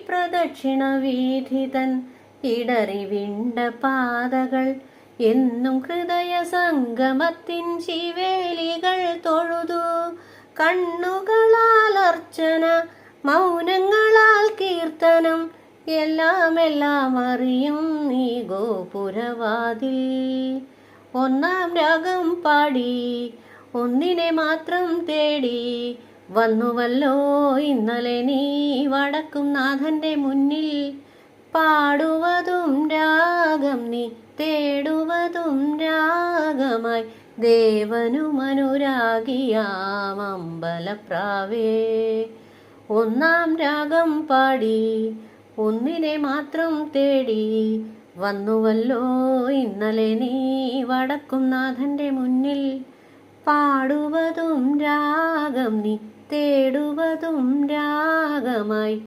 പ്രദക്ഷിണ വീഥിതൻ ഇടറി വിണ്ട പാതകൾ എന്നും ഹൃദയ സംഗമത്തിൻ ശിവേലികൾ തൊഴുതു. കണ്ണുകളാൽ അർച്ചന, മൗനങ്ങളാൽ കീർത്തനം, എല്ലാം അറിയും നീ ഗോപുരവാതിൽ. ഒന്നാം രാഗം പാടി ഒന്നിനെ മാത്രം തേടി വന്നുവല്ലോ ഇന്നലെ നീ വടക്കും നാഥന്റെ മുന്നിൽ. പാടുവതും രാഗം നീ, തേടുവതും രാഗമായി, ദേവനുമനുരാഗിയാം അമ്പലപ്രാവേ. ഒന്നാം രാഗം പാടി ഒന്നിനെ മാത്രം തേടി വന്നുവല്ലോ ഇന്നലെ നീ വടക്കും നാഥന്റെ മുന്നിൽ. പാടുവതും രാഗം നീ, തേടുവതും രാഗമായി.